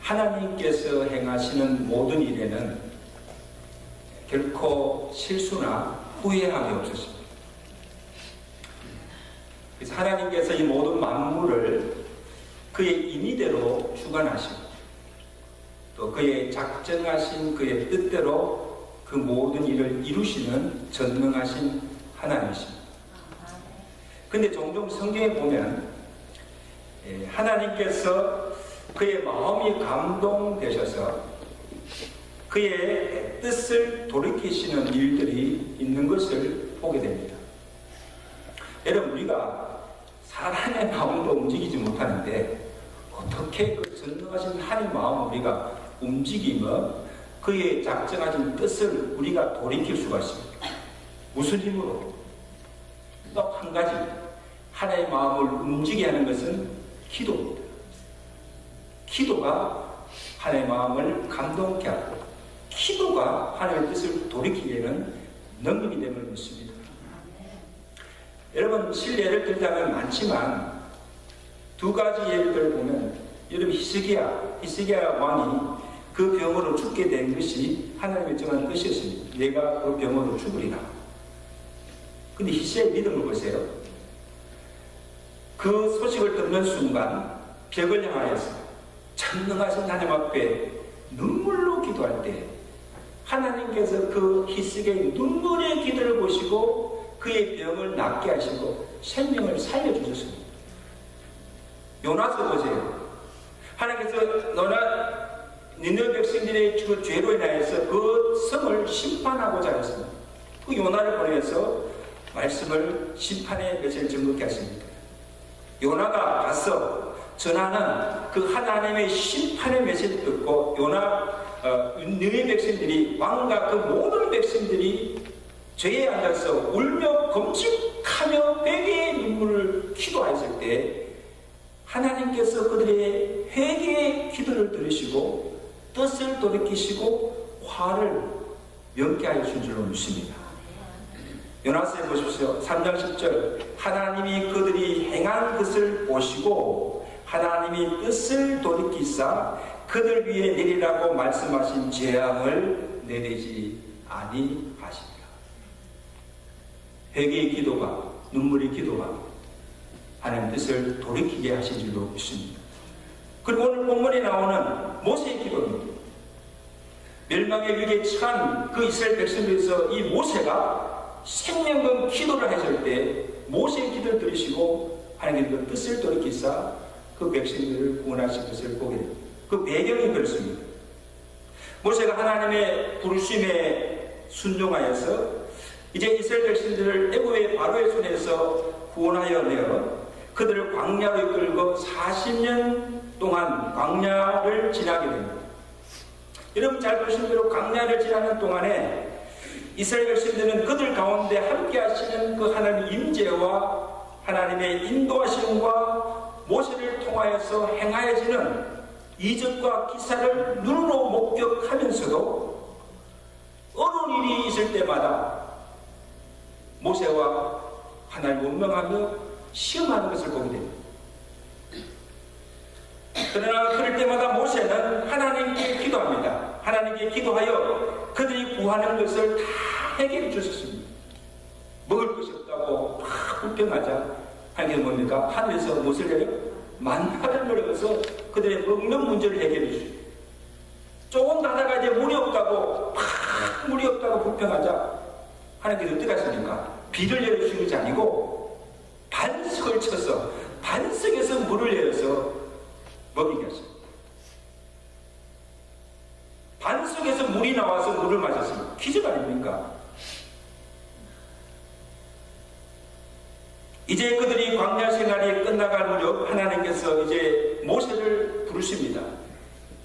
하나님께서 행하시는 모든 일에는 결코 실수나 후회함이 없었습니다. 그래서 하나님께서 이 모든 만물을 그의 임의대로 주관하시고 또 그의 작정하신 그의 뜻대로 그 모든 일을 이루시는 전능하신 하나님이십니다. 근데 종종 성경에 보면 하나님께서 그의 마음이 감동되셔서 그의 뜻을 돌이키시는 일들이 있는 것을 보게 됩니다. 여러분, 우리가 사람의 마음도 움직이지 못하는데 어떻게 그 전능하신 하나님 마음을 우리가 움직이며 그의 작정하신 뜻을 우리가 돌이킬 수가 있습니까? 무슨 힘으로? 또 한 가지, 하나님의 마음을 움직이게 하는 것은 기도입니다. 기도가 하나님의 마음을 감동케 하고 기도가 하나님의 뜻을 돌이키기에는 능력이 됨을 믿습니다. 여러분, 실례를 들자면 많지만 두 가지 예를 보면, 여러분, 히스기야 왕이 그 병으로 죽게 된 것이 하나님의 정한 뜻이었습니다. 내가 그 병으로 죽으리라. 근데 히스기야의 믿음을 보세요. 그 소식을 듣는 순간 벽을 향하여서 전능하신 하나님 앞에 눈물로 기도할 때 하나님께서 그 히스기야의 눈물의 기도를 보시고 그의 병을 낫게 하시고 생명을 살려주셨습니다. 요나서 보세요. 하나님께서 니느웨 백성들의 그 죄로 인하여서 그 성을 심판하고자 하셨습니다. 그 요나를 보내서 말씀을 심판의 메시지를 전하게 하십니다. 요나가 가서 전하는 그 하나님의 심판의 메시지를 듣고 니느웨 백성들이, 왕과 그 모든 백성들이 죄에 앉아서 울며 금식하며 회개의 눈물을 기도하였을 때 하나님께서 그들의 회개의 기도를 들으시고 뜻을 돌이키시고 화를 명쾌하여 주신 줄로 믿습니다. 요나서에 보십시오. 3장 10절, 하나님이 그들이 행한 것을 보시고 하나님이 뜻을 돌이키사 그들 위에 내리라고 말씀하신 재앙을 내리지 아니하시니라. 회개의 기도가, 눈물의 기도가 하나님 뜻을 돌이키게 하신 줄로 믿습니다. 그리고 오늘 본문에 나오는 모세의 기도입니다. 멸망의 위기에 처한 그 이스라엘 백성들에서 이 모세가 생명금 기도를 하실 때 모세의 기도를 들으시고 하나님의 그 뜻을 돌이키사 그 백성들을 구원하신 것을 보게 됩니다. 그 배경이 그렇습니다. 모세가 하나님의 부르심에 순종하여서 이제 이스라엘 백성들을 애굽의 바로의 손에서 구원하여 내어 그들을 광야로 이끌고 40년 동안 광야를 지나게 됩니다. 여러분 잘 보시는 대로 광야를 지나는 동안에 이스라엘 백성들은 그들 가운데 함께 하시는 그 하나님의 임재와 하나님의 인도하심과 모세를 통하여서 행하여지는 이적과 기사를 눈으로 목격하면서도 어려운 일이 있을 때마다 모세와 하나님을 원망하며 시험하는 것을 보게 됩니다. 그러나 그럴 때마다 모세는 하나님께 기도합니다. 하나님께 기도하여 그들이 구하는 것을 다 해결해 주셨습니다. 먹을 것이 없다고 막 불평하자 하나님께서 뭡니까? 하늘에서 무엇을 내려? 만나를 내려서 그들의 먹는 문제를 해결해 주십니다. 조금 가다가 이제 물이 없다고 막 물이 없다고 불평하자 하나님께서 어떻게 하십니까? 비를 내려주신 것이 아니고 반석을 쳐서 반석에서 물을 내려서 먹이게 하십니다. 반석에서 물이 나와서 물을 마셨습니다. 기적 아닙니까? 이제 그들이 광야 생활이 끝나갈 무렵 하나님께서 이제 모세를 부르십니다.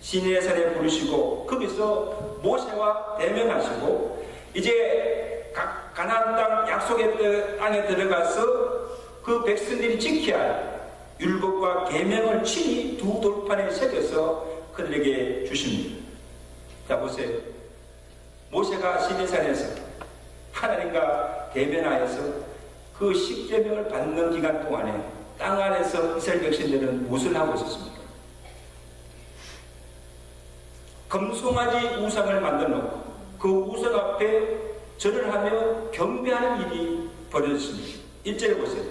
시내의 산에 부르시고 거기서 모세와 대면하시고 이제 가나안 땅 약속의 땅에 들어가서 그 백성들이 지켜야 할 율법과 계명을 친히 두 돌판에 새겨서 그들에게 주십니다. 자 보세요. 모세가 시내산에서 하나님과 대면하여서 그 십계명을 받는 기간 동안에 땅 안에서 이스라엘 백성들은 무엇을 하고 있었습니까? 금송아지 우상을 만들어 놓고 그 우상 앞에 절을 하며 경배하는 일이 벌어졌습니다. 1절에 보세요.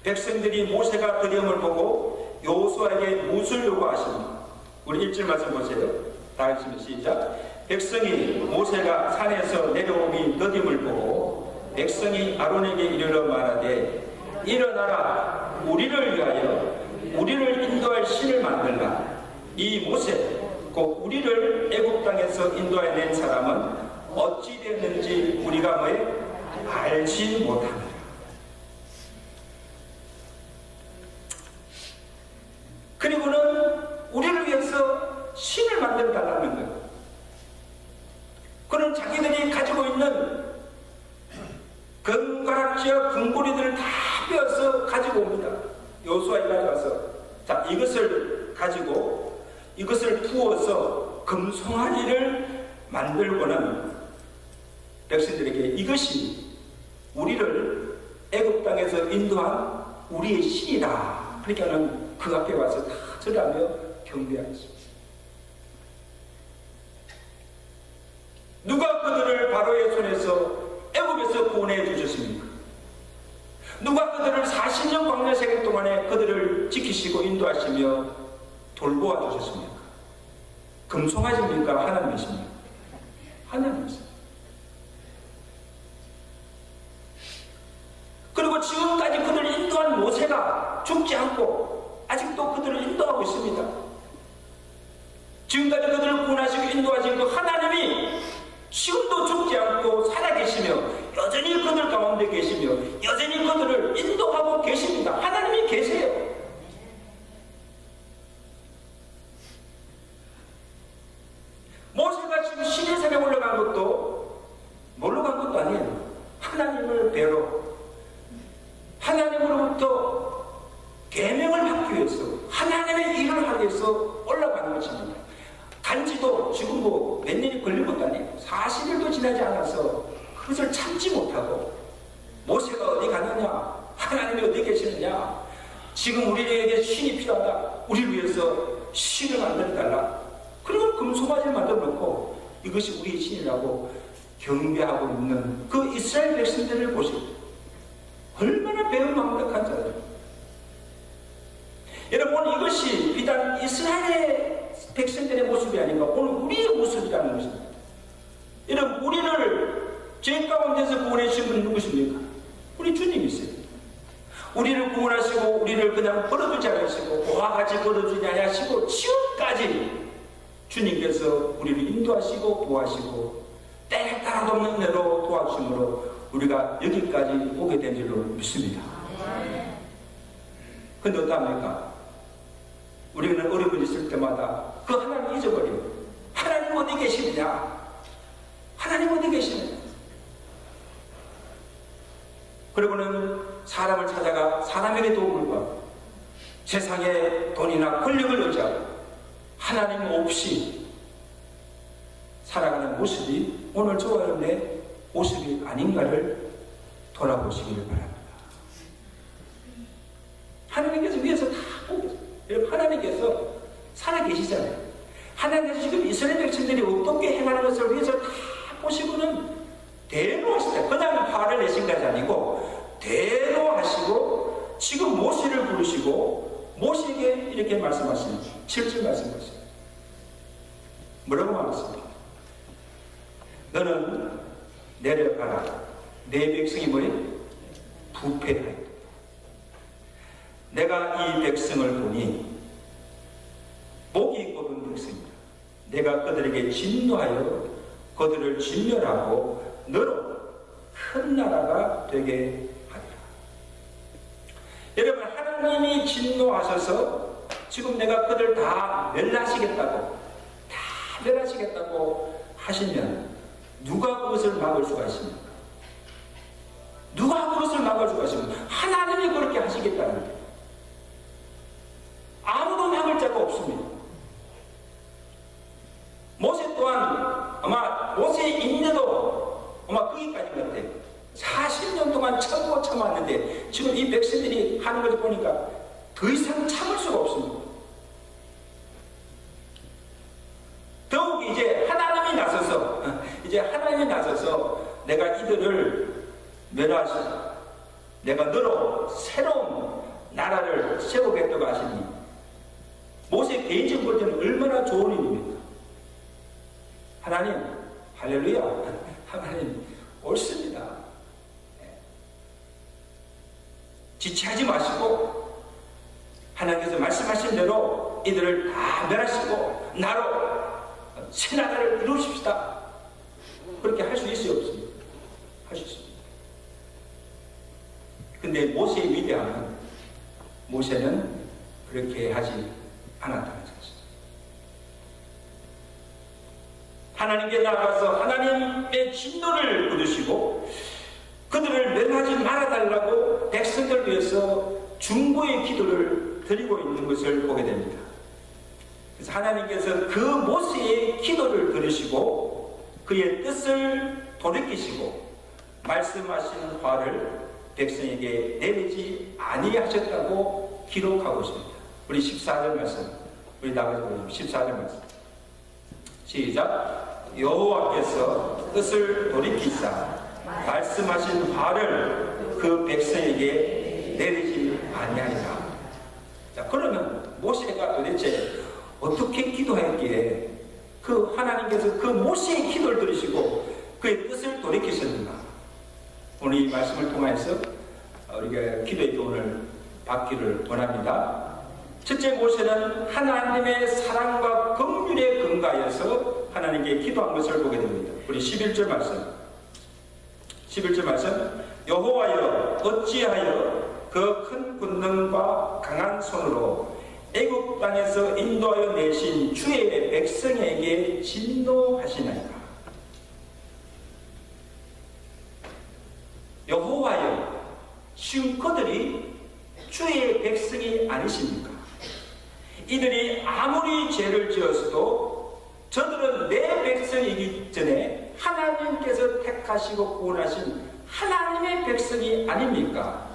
백성들이 모세가 드림을 보고 여호수아에게 무엇을 요구하십니까? 우리 1절 말씀 보세요. 다 같이 시작. 백성이 모세가 산에서 내려오니 더딤을 보고 백성이 아론에게 이르러 말하되 일어나라 우리를 위하여 우리를 인도할 신을 만들라. 이 모세 곧 우리를 애굽 땅에서 인도해낸 사람은 어찌 됐는지 우리가 뭐에 알지 못합니다. 그리고는 우리를 위해서 신을 만들어 달라는 거예요. 그는 자기들이 가지고 있는 금가락지와 금고리들을 다 빼어서 가지고 옵니다. 여호수아에 가져가서 자 이것을 가지고 이것을 부어서 금송아지를 만들고는 백성들에게 이것이 우리를 애굽 땅에서 인도한 우리의 신이다. 그렇게 하는 그 앞에 와서 다 절하며 경배하였습니다. 누가 그들을 바로의 손에서 애굽에서 구원해 주셨습니까? 누가 그들을 40년 광야 생활 동안에 그들을 지키시고 인도하시며 돌보아 주셨습니까? 금송아지입니까? 하나님이십니까? 하나님이십니다. 그리고 지금까지 그들을 인도한 모세가 죽지 않고 아직도 그들을 인도하고 있습니다. 지금까지 그들을 구원하시고 인도하신 그 하나님이 지금도 죽지 않고 살아계시며 여전히 그들 가운데 계시며 여전히 그들을 인도하고 계십니다. 하나님이 계세요. 모세가 지금 시내산에 올라간 것도 놀러 간 것도 아니에요. 하나님을 뵈러 하나님으로부터 계명을 받기 위해서 하나님의 일을 하기 위해서 올라가는 것입니다. 간지도 지금 뭐 몇 년이 걸린 것도 아니에요. 40일도 지나지 않아서 그것을 참지 못하고 모세가 어디 가느냐 하나님이 어디 계시느냐 지금 우리에게 신이 필요하다. 우리를 위해서 신을 만들어 달라. 그리고 금송아지를 만들어 놓고 이것이 우리의 신이라고 경배하고 있는 그 이스라엘 백성들을 보시고 얼마나 배은망덕한 자들. 여러분 이것이 비단 이스라엘의 백성들의 모습이 아닌가 오늘 우리의 모습이라는 것입니다. 여러분 우리를 죄 가운데서 구원해 주신 분이 누구십니까? 우리 주님이세요. 우리를 구원하시고 우리를 그냥 버려두지 않으시고 고와 같이 버려두지 않으시고 지금까지 주님께서 우리를 인도하시고 보호하시고 때에 따라 돕는 은혜로 도와주심으로 우리가 여기까지 오게 된 줄로 믿습니다. 근데 어떡합니까? 우리는 어려움이 있을 때마다 그 하나님 잊어버려요. 하나님 어디 계시느냐? 하나님 어디 계시느냐? 그리고는 사람을 찾아가 사람에게 도움을 구하고 세상에 돈이나 권력을 의지하고 하나님 없이 살아가는 모습이 오늘 저와 여러분의 모습이 아닌가를 돌아보시기를 바랍니다. 하나님께서 위에서 다 보고 계세요. 여러분 하나님께서 살아계시잖아요. 하나님께서 지금 이스라엘 백성들이 어떻게 행하는 것을 위해서 다 보시고는 대노하시다. 그냥 화를 내신 것이 아니고 대노하시고 지금 모세를 부르시고 모세에게 이렇게 말씀하십니다. 7절 말씀하십니다. 뭐라고 말했습니까? 너는 내려가라. 내 백성이 뭐예요? 부패하였다. 내가 이 백성을 보니 목이 곱은 백성이다. 내가 그들에게 진노하여 그들을 진멸하고 너로 큰 나라가 되게 하리라. 여러분 하나님이 진노하셔서 지금 내가 그들 다 멸하시겠다고 하시면 누가 그것을 막을 수가 있습니까? 누가 그것을 막을 수가 있습니까? 하나님이 그렇게 하시겠다는 거예요. 아무도 막을 자가 없습니다. 모세 또한 아마 모세의 인내도 아마 거기까지 같아요. 40년 동안 참았는데 지금 이 백성들이 하는 것을 보니까 더 이상 참을 수가 없습니다. 더욱 이제 이제 하나님이 나서서 내가 이들을 멸하시고 내가 너로 새로운 나라를 세우겠다고 하시니 모세 개인적으로 볼 때는 얼마나 좋은 일입니까? 하나님, 할렐루야, 하나님 옳습니다. 지체하지 마시고 하나님께서 말씀하신 대로 이들을 다 멸하시고 나로 새 나라를 이루십시다. 그렇게 할 수 있어요, 없습니까? 할 수 있습니다. 근데 모세의 위대함은 모세는 그렇게 하지 않았다는 사실. 하나님께 나아가서 하나님의 진노를 거두시고 그들을 멸하지 말아달라고 백성들 위해서 중보의 기도를 드리고 있는 것을 보게 됩니다. 그래서 하나님께서 그 모세의 기도를 들으시고 그의 뜻을 돌이키시고 말씀하신 화를 백성에게 내리지 아니하셨다고 기록하고 있습니다. 우리 14절 말씀, 우리 나가서 보시면 14절 말씀 시작. 여호와께서 뜻을 돌이키사 말씀하신 화를 그 백성에게 내리지 아니하리라. 자, 그러면 모세가 도대체 어떻게 기도했기에 그 하나님께서 그 모세의 기도를 들으시고 그의 뜻을 돌이키셨는가? 오늘 이 말씀을 통해서 우리가 기도의 교훈을 받기를 원합니다. 첫째, 모세는 하나님의 사랑과 긍휼에 근거하여서 하나님께 기도한 것을 보게 됩니다. 우리 11절 말씀 11절 말씀 여호와여 어찌하여 그 큰 권능과 강한 손으로 애굽 땅에서 인도하여 내신 주의 백성에게 진노하시나이까. 여호와여, 지금 그들이 주의 백성이 아니십니까? 이들이 아무리 죄를 지었어도 저들은 내 백성이기 전에 하나님께서 택하시고 구원하신 하나님의 백성이 아닙니까?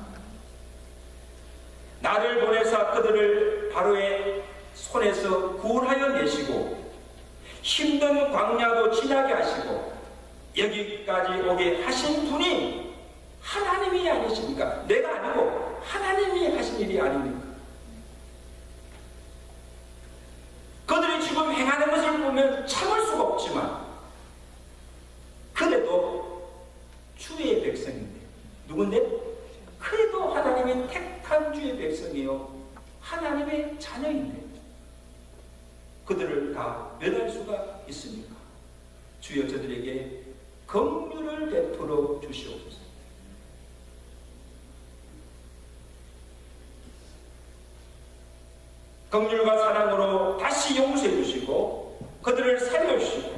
나를 보내사 그들을 바로의 손에서 구원하여 내시고 힘든 광야도 지나게 하시고 여기까지 오게 하신 분이 하나님이 아니십니까? 내가 아니고 하나님이 하신 일이 아닙니까? 그들이 지금 행하는 것을 보면 참을 수가 없지만 그래도 주의 백성인데 누군데? 그래도 하나님이 택한 주의 백성이요 하나님의 자녀인데 그들을 다 멸할 수가 있습니까? 주여 저들에게 긍휼을 베풀어 주시옵소서. 긍휼과 사랑으로 다시 용서해 주시고 그들을 살려주시고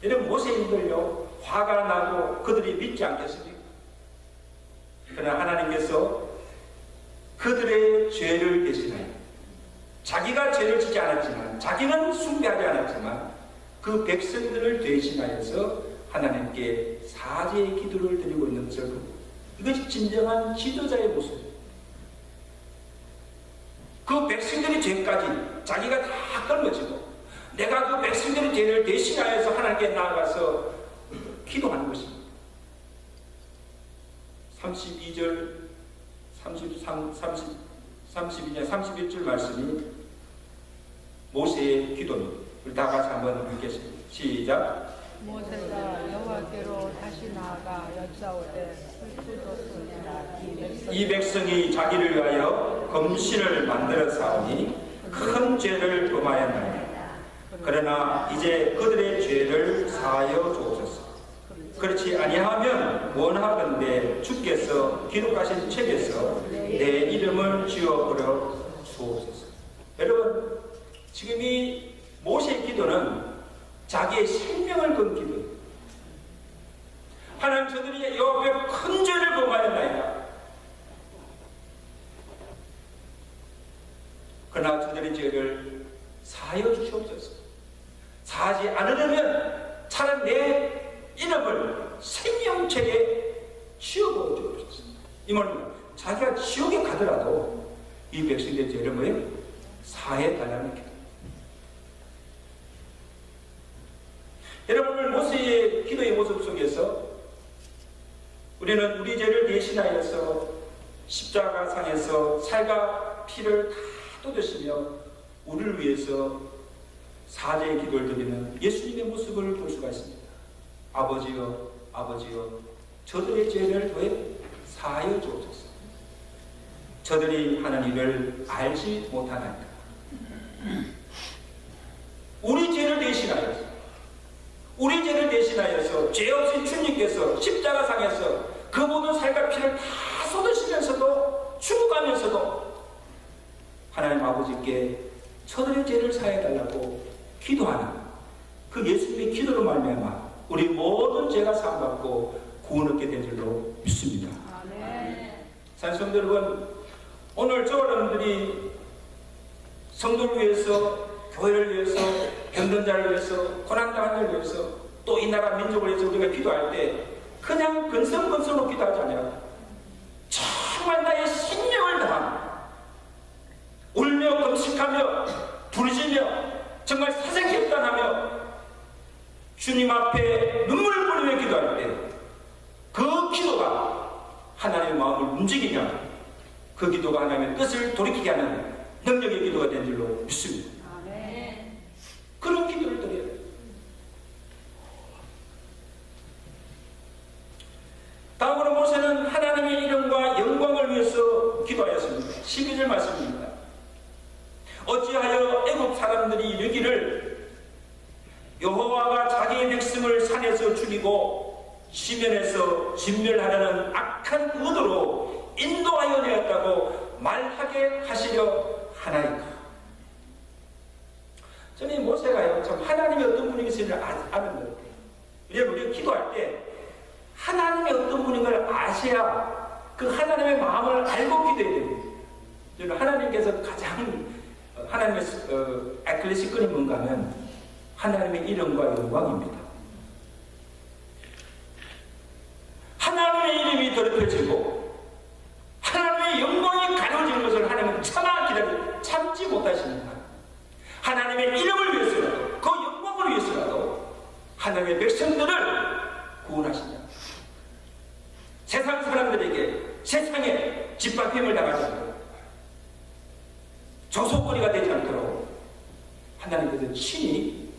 이런 모세인들요 화가 나고 그들이 믿지 않겠습니까? 그러나 하나님께서 그들의 죄를 대신하여 자기가 죄를 지지 않았지만 자기는 숭배하지 않았지만 그 백성들을 대신하여서 하나님께 사죄의 기도를 드리고 있는 것을 봅니다. 이것이 진정한 지도자의 모습입니다. 그 백성들의 죄까지 자기가 다 끌어지고 내가 그 백성들의 죄를 대신하여서 하나님께 나아가서 기도하는 것입니다. 32절 32절 31절 말씀이 모세의 기도입니다. 우리 다 같이 한번 읽겠습니다. 시작. 모세가 여호와께로 다시 나아가 여짜오되 이 백성이 자기를 위하여 검신을 만들어 싸우니 큰 죄를 범하였나이다. 그러나 이제 그들의 죄를 사하여 주옵소서. 그렇지 아니하면 원하건대 주께서 기록하신 책에서 내 이름을 지워버려 주옵소서. 여러분, 지금 이 모세의 기도는 자기의 생명을 건 기도예요. 하나님, 저들이 여호와 앞에 큰 죄를 범하였나이다. 그러나 저들의 죄를 사하여 주시옵소서. 사하지 않으려면 차라리 내 이름을 생명책에 지워버려 주옵소서. 이 말은 자기가 지옥에 가더라도 이 백성들의 죄를 뭐예요? 사해 달라는 기도. 여러분, 오늘 모세의 기도의 우리는 우리 죄를 대신하여서 십자가상에서 살과 피를 다 쏟으시며 우리를 위해서 사죄의 기도를 드리는 예수님의 모습을 볼 수가 있습니다. 아버지여, 아버지여, 저들의 죄를 더해 사하여 주옵소서. 저들이 하는 일을 알지 못하나이다. 우리 죄를 대신하여서, 우리 죄를 대신하여서 죄 없인 주님께서 십자가상에서 그 모든 살과 피를 다 쏟으시면서도 죽어가면서도 하나님 아버지께 저들의 죄를 사해달라고 기도하는 그 예수님의 기도로 말미암아 우리 모든 죄가 사함받고 구원 얻게 된 줄로 믿습니다. 산성도 여러분, 오늘 저 여러분들이 성도를 위해서, 교회를 위해서, 병든자를 위해서, 고난당한 자를 위해서, 또 이 나라 민족을 위해서 우리가 기도할 때 그냥 근성근성으로 기도하지 않아요. 정말 나의 생명을 다한 울며 금식하며 부르짖며 정말 사색결단하며 주님 앞에 눈물을 뿌리며 기도할 때 그 기도가 하나님의 마음을 움직이며 그 기도가 하나님의 뜻을 돌이키게 하는 능력의 기도가 된 줄로 믿습니다. 그런 기도를 드려야 돼요. 다음으로 모세는 하나님의 이름과 영광을 위해서 기도하였습니다. 12절 말씀입니다. 어찌하여 애굽 사람들이 이르기를 여호와가 자기의 백성을 산에서 죽이고 시면에서 진멸하려는 악한 의도로 인도하여 내었다고 말하게 하시려 하나이까. 저는 모세가요, 참 하나님의 어떤 분이신지를 아는 것 같아요. 왜냐하면 우리가 기도할 때 하나님의 어떤 분인 걸 아셔야 그 하나님의 마음을 알고 기도해야 됩니다. 저는 하나님께서 가장 하나님의 에클레시권이 뭔가 하면 하나님의 이름과 영광입니다. 하나님의 이름이 더럽혀지고 하나님의 영광이 가려지는 것을 하나님은 참지 못하십니다. 하나님의 이름을 위해서라도 그 영광을 위해서라도 하나님의 백성들을 구원하신다. 세상 사람들에게 세상에 짓밟힘을 당하지 않도록 저속거리가 되지 않도록 하나님께서 친히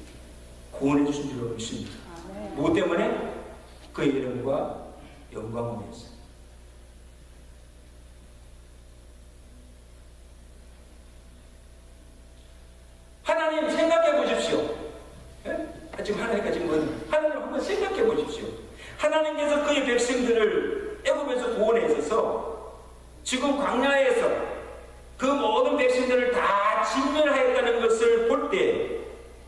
구원해 주신 줄로 믿습니다. 무엇 때문에? 그의 이름과 영광을 위해서. 하나님 생각해 보십시오. 지금 하나님과 지금 하나님 한번 생각해 보십시오. 하나님께서 그의 백성들을 애굽에서 구원해 있어서 지금 광야에서 그 모든 백성들을 다 진멸하였다는 것을 볼 때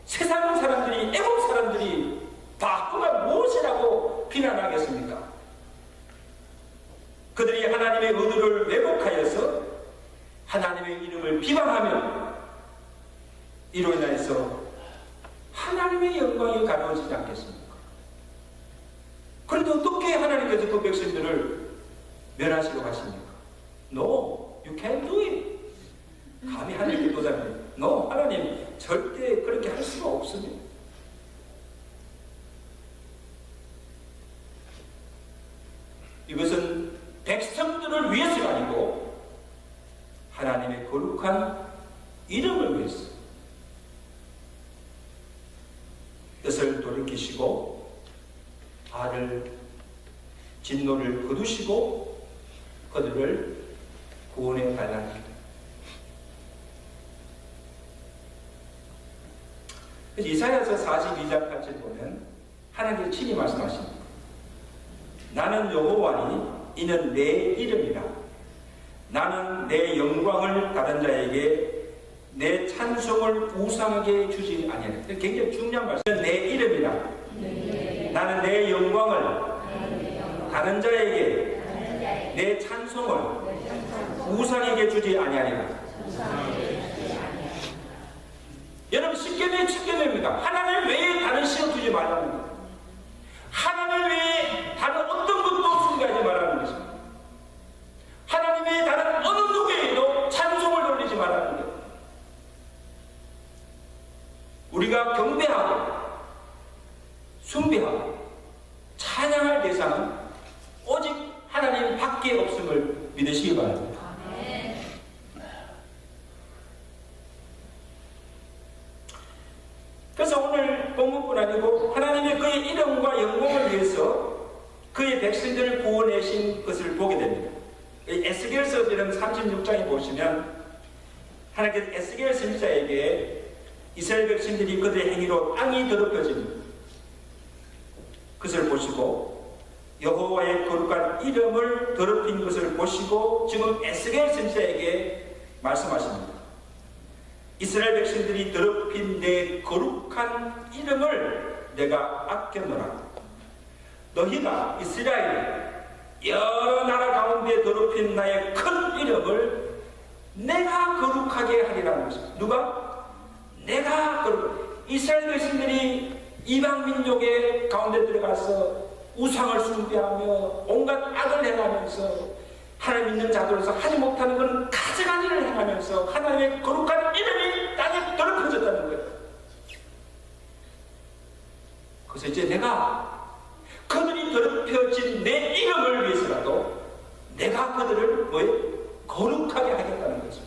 세상 사람들이, 애굽 사람들이 바꾸가 무엇이라고 비난하겠습니까? 그들이 하나님의 의도를 왜곡하여서 하나님의 이름을 비방하며 이로 인해서 하나님의 영광이 가려지지 않겠습니까? 그런데 어떻게 하나님께서 그 백성들을 멸하시려고 하십니까? No, you can't do it. 감히 하나님께 도전합니다. No, 하나님 절대 그렇게 할 수가 없습니다. 이것은 백성들을 위해서가 아니고 하나님의 거룩한 이름을 위해서 뜻을 돌이키시고 발을 진노를 거두시고 그들을 구원해 달라는 것. 이사야서 42장 8절 보면 하나님께서 친히 말씀하십니다. 나는 여호와니 이는 내 이름이라. 나는 내 영광을 다른 자에게 내 찬송을 우상하게 주지 아니하리라. 굉장히 중요한 말씀. 내 이름이라. 나는 내 영광을 다른 자에게 내 찬송을 우상에게 주지 아니하리라. 여러분 십계명의 첫계명입니다. 하나님 외에 다른 신을 두지 말라는 거예요. 하나님 외에 다른 어떤 것도 숭배하지 말라는 것입니다. 하나님 외에 다른 어느 누구에게도 찬송을 돌리지 말라는 거예요. 우리가 경배하고 숭배하고 찬양할 대상은 오직 밖에 없음을 믿으시기 바랍니다. 그래서 오늘 본문뿐 아니고 하나님의 그의 이름과 영광을 위해서 그의 백성들을 구원하신 것을 보게 됩니다. 에스겔서 36장에 보시면 하나님께서 에스겔 선지자에게 이스라엘 백성들이 그들의 행위로 땅이 더럽혀진 것을 보시고 여호와의 거룩한 이름을 더럽힌 것을 보시고 지금 에스겔 선지자에게 말씀하십니다. 이스라엘 백성들이 더럽힌 내 거룩한 이름을 내가 아껴노라. 너희가 이스라엘 여러 나라 가운데 더럽힌 나의 큰 이름을 내가 거룩하게 하리라는 것입니다. 누가? 내가 거룩. 이스라엘 백성들이 이방 민족의 가운데 들어가서 우상을 숭배하며 온갖 악을 행하면서 하나님 믿는 자들로서 하지 못하는 것은 가증한 일을 행하면서 하나님의 거룩한 이름이 땅에 더럽혀졌다는 거예요. 그래서 이제 내가 그들이 더럽혀진 내 이름을 위해서라도 내가 그들을 거룩하게 하겠다는 거죠.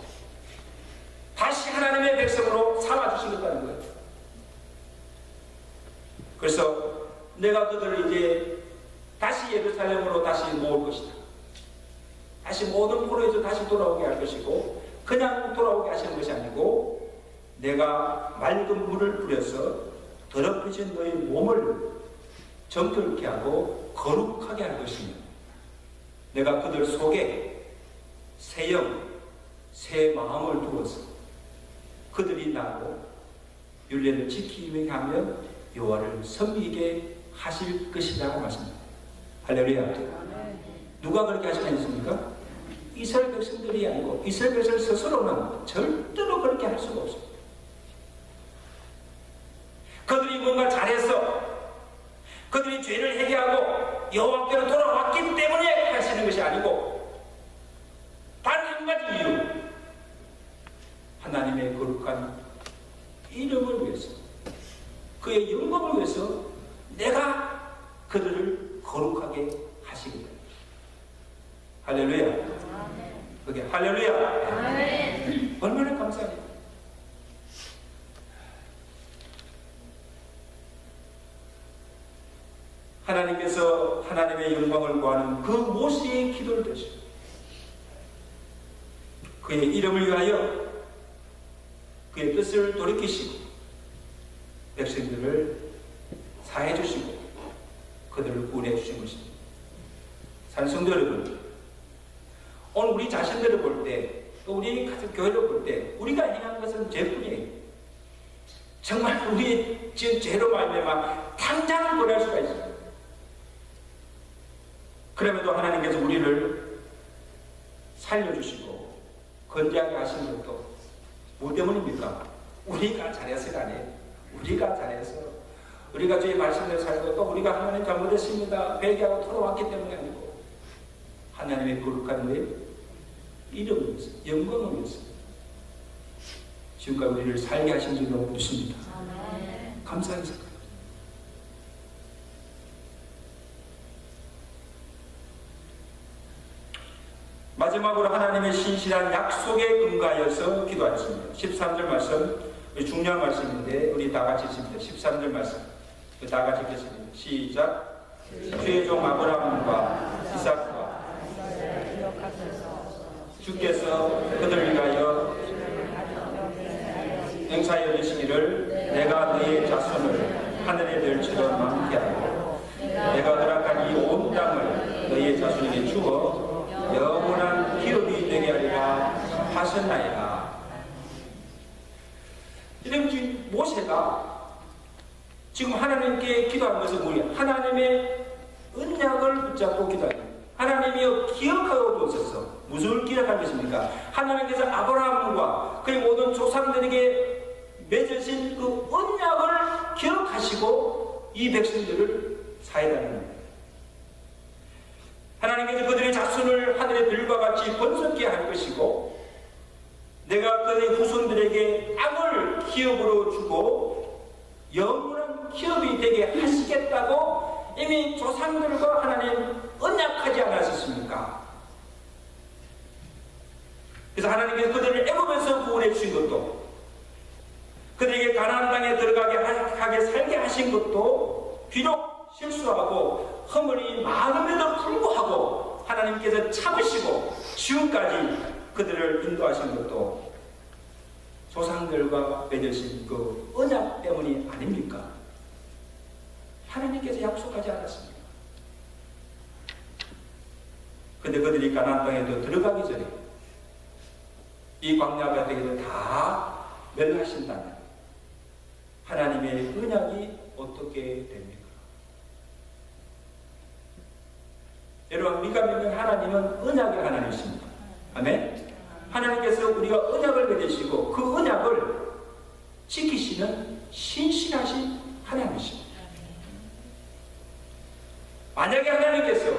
다시 하나님의 백성으로 삼아주시겠다는 거예요. 그래서 내가 그들을 이제 다시 예루살렘으로 다시 모을 것이다. 다시 모든 포로에서 다시 돌아오게 할 것이고 그냥 돌아오게 하시는 것이 아니고 내가 맑은 물을 뿌려서 더럽혀진 너의 몸을 정결케 하고 거룩하게 할 것이며 내가 그들 속에 새 영, 새 마음을 두어서 그들이 나로 율례를 지키며 하면 여호와를 섬기게 하실 것이라고 말씀합니다. 할렐루야. 누가 그렇게 하시겠습니까? 이스라엘 백성들이 아니고 이스라엘 백성 스스로는 절대로 그렇게 할 수가 없습니다. 그들이 뭔가 잘해서 그들이 죄를 해결하고 여호와께로 돌아왔기 때문에 하시는 것이 아니고 단 한 가지 이유, 하나님의 거룩한 이름을 위해서 그의 영광을 위해서 내가 그들을 거룩하게 하시겠다. 할렐루야. 그게 할렐루야. 얼마나 감사해요. 하나님께서 하나님의 영광을 구하는 그 모세의 기도를 드시고 그의 이름을 위하여 그의 뜻을 돌이키시고 백성들을 사해 주시고 그들을 구원해 주신 것입니다. 산성도 여러분, 오늘 우리 자신들을 볼 때, 또 우리 가족 교회를 볼 때 우리가 행한 것은 죄뿐이에요. 정말 우리 지금 죄로 말미암아 당장 보낼 수가 있어요. 그럼에도 하나님께서 우리를 살려주시고 건재하게 하신 것도 뭐 때문입니까? 우리가 잘해서가 아니에요. 우리가 잘해서 우리가 주의 말씀대로 살고 또 우리가 하나님 잘못했습니다 회개하고 돌아왔기 때문이 아니고 하나님의 거룩한 이름을 위해서 영광을 위해서 지금까지 우리를 살게 하신 줄로 믿습니다. 감사하게 생각합니다. 마지막으로 하나님의 신실한 약속에 근거하여서 기도하였습니다. 13절 말씀, 중요한 말씀인데 우리 다 같이 읽습니다. 13절 말씀 다 같이 읽겠습니다. 시작. 주의 종 아브라함과 이삭과 주께서 그들을 위하여 행사하여 주시기를 내가 너희의 자손을 하늘의 별처럼 많게 하고 내가 허락한 이 온 땅을 너희의 자손에게 주어 영원한 기업이 되게 하리라 하셨나이다. 이런 모세가 지금 하나님께 기도하는 것은 뭐예요? 하나님의 언약을 붙잡고 기도합니다. 하나님이여 기억하고 주옵소서. 무엇을 기억할 것입니까? 하나님께서 아브라함과 그의 모든 조상들에게 맺으신 그 언약을 기억하시고 이 백성들을 사해달라는 겁니다. 하나님께서 그들의 자손을 하늘의 별과 같이 번성케 할 것이고 내가 그들의 후손들에게 땅을 기업으로 주고 영원한 기업이 되게 하시겠다고 이미 조상들과 하나님 언약하지 않았습니까? 그래서 하나님께서 그들을 애굽에서 구원해 주신 것도, 그들에게 가나안 땅에 들어가게 하게 살게 하신 것도, 비록 실수하고 허물이 많음에도 불구하고 하나님께서 참으시고 지금까지 그들을 인도하신 것도 조상들과 맺으신 그 언약 때문이 아닙니까? 하나님께서 약속하지 않았습니까? 근데 그들이 가나안 땅에도 들어가기 전에 이 광야 바다에도 다 멸하신다면 하나님의 언약이 어떻게 됩니까? 여러분, 우리가 믿는 하나님은 언약의 하나님이십니다. 아멘? 하나님께서 우리가 언약을 맺으시고 그 언약을 지키시는 신실하신 하나님이십니다. 만약에 하나님께서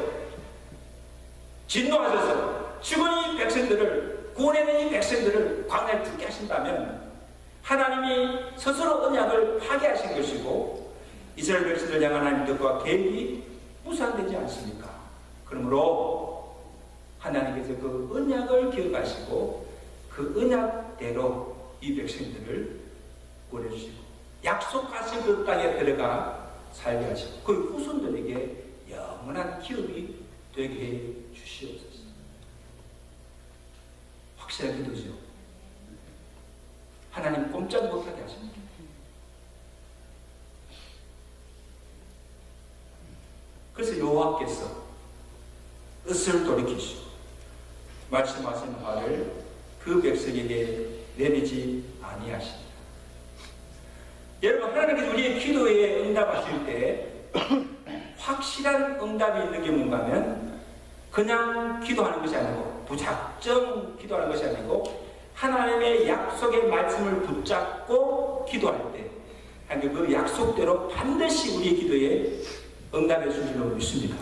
진노하셔서 죽은 이 백성들을, 구원해낸 이 백성들을 광야에 죽게 하신다면 하나님이 스스로 언약을 파괴하신 것이고 이스라엘 백성들 향한 하나님의 뜻과 계획이 무산되지 않습니까? 그러므로 하나님께서 그 언약을 기억하시고 그 언약대로 이 백성들을 구원해 주시고 약속하신 그 땅에 들어가 살게 하시고 그 후손들에게 영원한 기업이 되게 해 주시옵소서. 확실한 기도죠. 하나님 꼼짝 못하게 하십니다. 그래서 여호와께서 뜻을 돌이키시고 말씀하신 바를 그 백성에게 내리지 아니하십니다. 여러분, 하나님께서 우리의 기도에 응답하실 때 확실한 응답이 있는 게 뭔가 하면 그냥 기도하는 것이 아니고 무작정 기도하는 것이 아니고 하나님의 약속의 말씀을 붙잡고 기도할 때 그 약속대로 반드시 우리의 기도에 응답해 줄 줄로 믿습니다.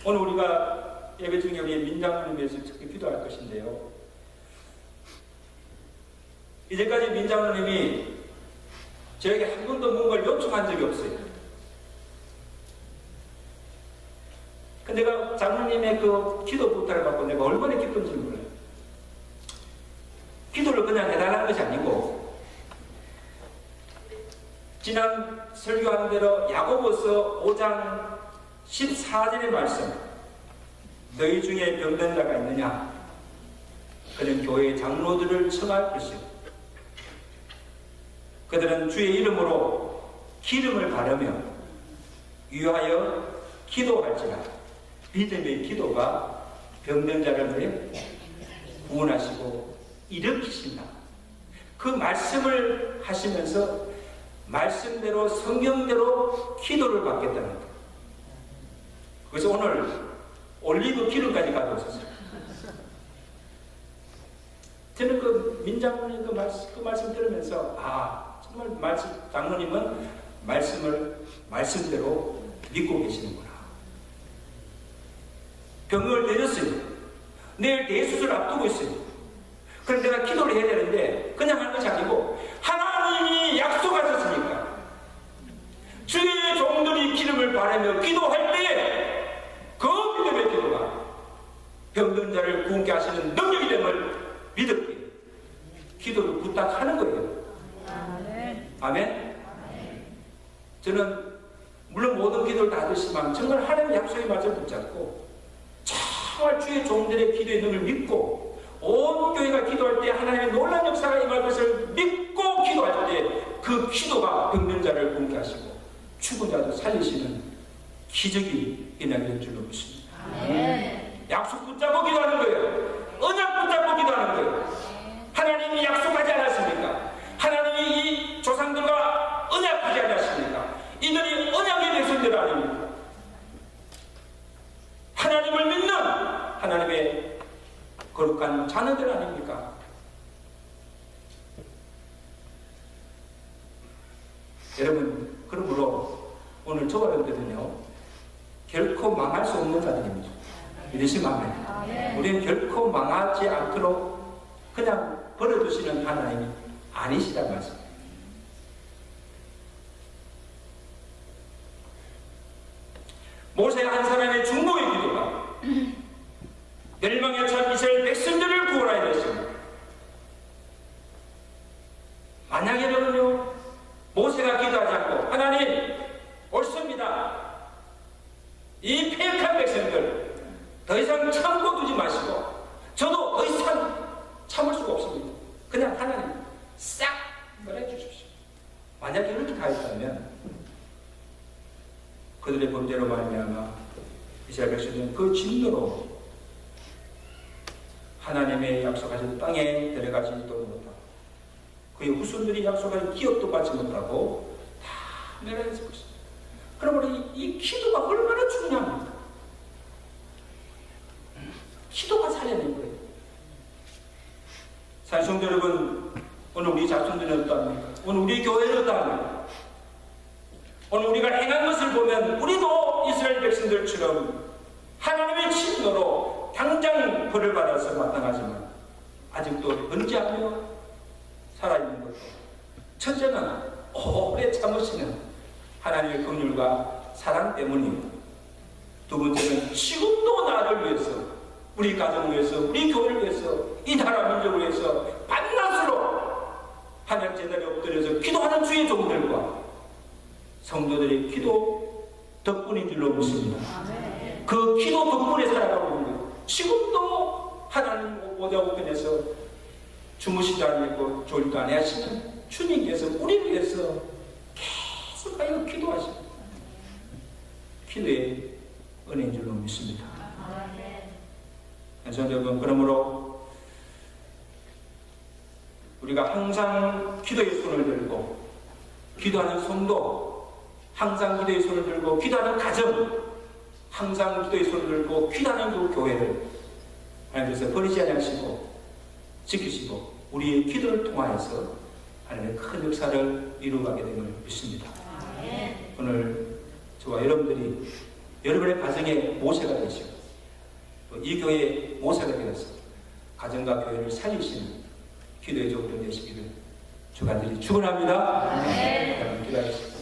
오늘 우리가 예배 중에 우리 민장군을 위해서 특히 기도할 것인데요. 이제까지 민장군님이 저에게 한 번도 뭔가를 요청한 적이 없어요. 근데 내가 장로님의 그 기도 부탁을 받고 내가 얼마나 기쁜지 몰라요. 기도를 그냥 해달라는 것이 아니고 지난 설교한 대로 야고보서 5장 14절의 말씀, 너희 중에 병든 자가 있느냐? 그는 교회의 장로들을 청할 것이요 그들은 주의 이름으로 기름을 바르며 위하여 기도할지라. 믿음의 기도가 병든 자를 구원하시고 일으키신다. 그 말씀을 하시면서 말씀대로 성경대로 기도를 받겠다는 것. 그래서 오늘 올리브 기름까지 가져오셨어요. 저는 그 민장로님 그 말씀 들으면서 정말 장로님은 말씀을 말씀대로 믿고 계시는구나. 병을 내렸어요. 내일 대수술 앞두고 있어요. 그런데 내가 기도를 해야 되는데 그냥 하는 것이 아니고 하나님이 약속하셨으니까 주의 종들이 기름을 바르며 기도할 때 그 믿음의 기도가 병든 자를 구원케 하시는 능력이 됨을 믿었기에 기도를 부탁하는 거예요. 아멘. 저는 물론 모든 기도를 다 하지만 정말 하나님의 약속의 말씀을 붙잡고 정말 주의 종들의 기도의 능을 믿고 온 교회가 기도할 때 하나님의 놀라운 역사가 임할 것을 믿고 기도할 때 그 기도가 병든 자를 구원케 하시고 죽은 자도 살리시는 기적이 일어나게 될 줄로 믿습니다. 약속 붙잡고 기도하는 거예요. 언약 붙잡고 기도하는 거예요. 하나님이 약속하지 않았습니까? 하나님이 이 조상들과 언약하지 않았습니까? 이들이 언약의 백성들 아닙니까? 하나님을 믿는 하나님의 거룩한 자녀들 아닙니까? 여러분, 그러므로 오늘 저와여러분들은요 결코 망할 수 없는 자들입니다. 믿으시면 아멘. 우리는 결코 망하지 않도록 그냥 버려두시는 하나님이 아니시단 말씀입니다. 모세 한 사람의 중보의 기도가 수가 없습니다. 그냥 하나님 싹 꺼내 주십시오. 만약에 이렇게 가있다면 그들의 범죄로 말미암아 이스라엘 백성들은 그 진노로 하나님의 약속하신 땅에 들어가지도 못하고 그의 후손들이 약속하신 기업도 받지 못하고 다 멸하였을 것입니다. 그러므로 이 기도가 얼마나 중요합니까? 기도가 살려낸 거예요. 사랑하는 여러분, 오늘 우리 자손들은 어떠합니까? 오늘 우리 교회는 어떠합니까? 오늘 우리가 행한 것을 보면 우리도 이스라엘 백성들처럼 하나님의 진노로 당장 벌을 받아서 마땅하지만 아직도 번제하며 살아있는 것도 첫째는 오래 참으시는 하나님의 긍휼과 사랑 때문이고 두 번째는 지금도 나를 위해서 우리 가정을 위해서 우리 교회를 위해서 이 나라 민족을 위해서 반낮으로 하나님 제자리에 엎드려서 기도하는 주의 종들과 성도들의 기도 덕분인 줄로 믿습니다. 그 기도 덕분에 살아가고 있는 거예요. 지금도 하나님 보좌 우편에서 주무시지 않고 졸지도 아니하시는 주님께서 우리를 위해서 계속하여 기도하십니다. 기도의 은혜인 줄로 믿습니다. 그래서 여러분, 그러므로 우리가 항상 기도의 손을 들고 기도하는 성도, 항상 기도의 손을 들고 기도하는 가정, 항상 기도의 손을 들고 기도하는 그 교회를 하나님께서 버리지 않으시고 지키시고 우리의 기도를 통하여서 하나님의 큰 역사를 이루어가게 됨을 믿습니다. 오늘 저와 여러분들이 여러분의 가정의 모세가 되시고 이 교회의 모세가 되어서 가정과 교회를 살리시는 기도의 종들 되시기를 주간절히 축원합니다. 기도하겠습니다.